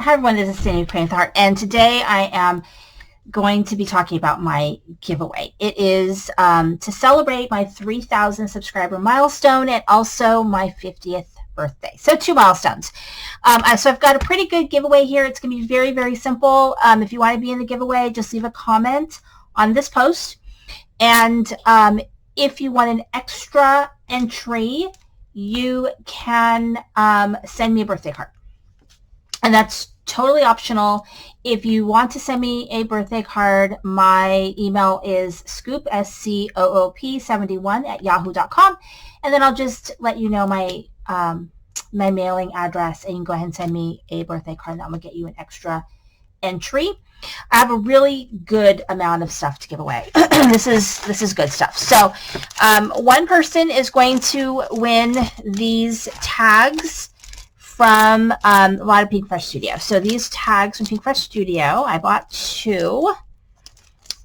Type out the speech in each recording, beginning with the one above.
Hi everyone, this is Cindy Praying with the Heart, and today I am going to be talking about my giveaway. It is to celebrate my 3,000 subscriber milestone and also my 50th birthday. So 2 milestones. So I've got a pretty good giveaway here. It's going to be very, very simple. If you want to be in the giveaway, just leave a comment on this post. And if you want an extra entry, you can send me a birthday card. And that's totally optional. If you want to send me a birthday card, my email is scoop, SCOOP71 @yahoo.com. And then I'll just let you know my my mailing address, and you can go ahead and send me a birthday card, and I'm going to get you an extra entry. I have a really good amount of stuff to give away. This is good stuff. So one person is going to win these tags from a lot of Pink Fresh Studio. So these tags from Pink Fresh Studio, I bought 2.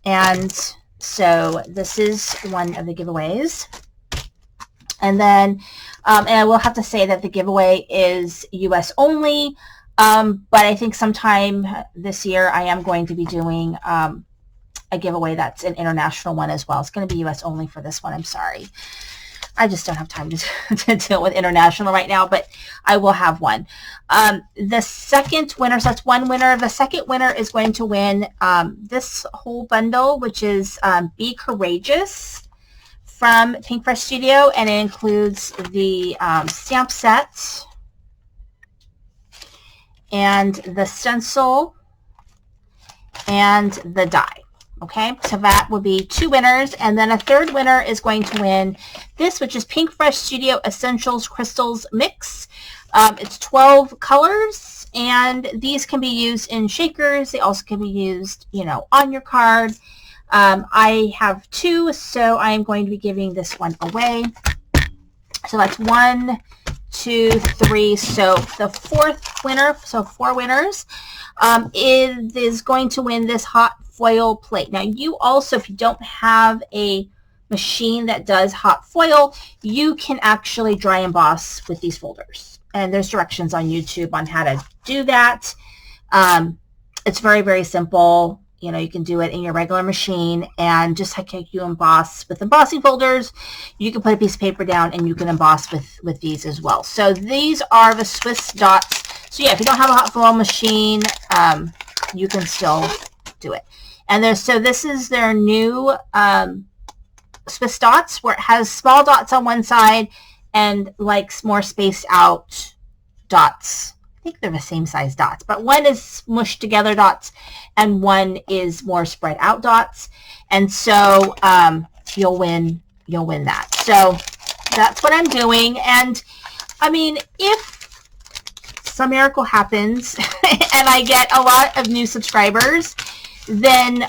And so this is one of the giveaways. And then, and I will have to say that the giveaway is US only. But I think sometime this year I am going to be doing a giveaway that's an international one as well. It's going to be US only for this one. I'm sorry. I just don't have time to deal with international right now, but I will have one. The second winner, so that's one winner. The second winner is going to win this whole bundle, which is Be Courageous from Pink Fresh Studio, and it includes the stamp set and the stencil and the die. Okay, so that would be 2 winners, and then a third winner is going to win this, which is Pink Fresh Studio Essentials Crystals Mix. It's 12 colors, and these can be used in shakers. They also can be used, you know, on your card. I have 2, so I am going to be giving this one away. So that's 1, 2, 3. So the fourth winner, so 4 winners, is going to win this hot foil plate. Now you also, if you don't have a machine that does hot foil, you can actually dry emboss with these folders. And there's directions on YouTube on how to do that. It's very, very simple. You know, you can do it in your regular machine, and just like you emboss with embossing folders, you can put a piece of paper down and you can emboss with these as well. So these are the Swiss dots. So yeah, if you don't have a hot foil machine, you can still do it. And so this is their new Swiss dots, where it has small dots on one side and like more spaced out dots. I think they're the same size dots, but one is smushed together dots and one is more spread out dots. And so you'll win that. So that's what I'm doing. And I mean, if some miracle happens and I get a lot of new subscribers, then,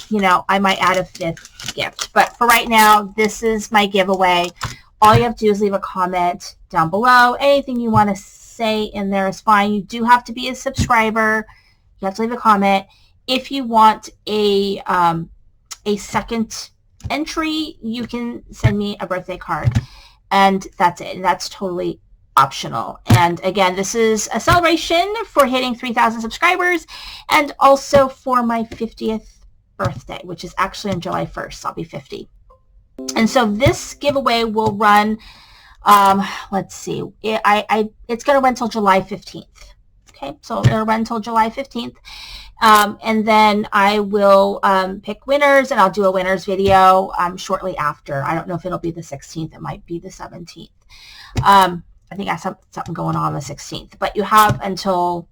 you know, I might add a 5th gift. But for right now, this is my giveaway. All you have to do is leave a comment down below. Anything you want to say in there is fine. You do have to be a subscriber. You have to leave a comment. If you want a second entry, you can send me a birthday card. And that's it. And that's totally optional. And again, this is a celebration for hitting 3,000 subscribers, and also for my 50th birthday, which is actually on July 1st. I'll be 50. And so this giveaway will run, let's see, it's going to run until July 15th. Okay, so it'll run until July 15th. And then I will pick winners, and I'll do a winners video shortly after. I don't know if it'll be the 16th. It might be the 17th. I think I have something going on the 16th, but you have until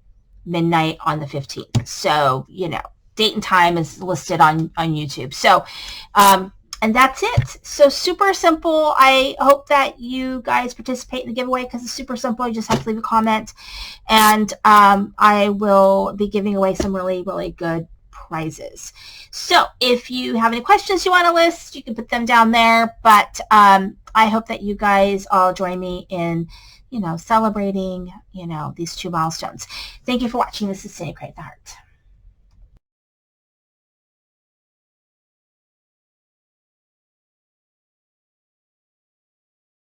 midnight on the 15th. So, you know, date and time is listed on YouTube. So, and that's it. So super simple. I hope that you guys participate in the giveaway because it's super simple. You just have to leave a comment, and I will be giving away some really, really good prizes. So if you have any questions you want to list, you can put them down there. But I hope that you guys all join me in, you know, celebrating, you know, these 2 milestones. Thank you for watching. This is Cindy Praying with the Heart.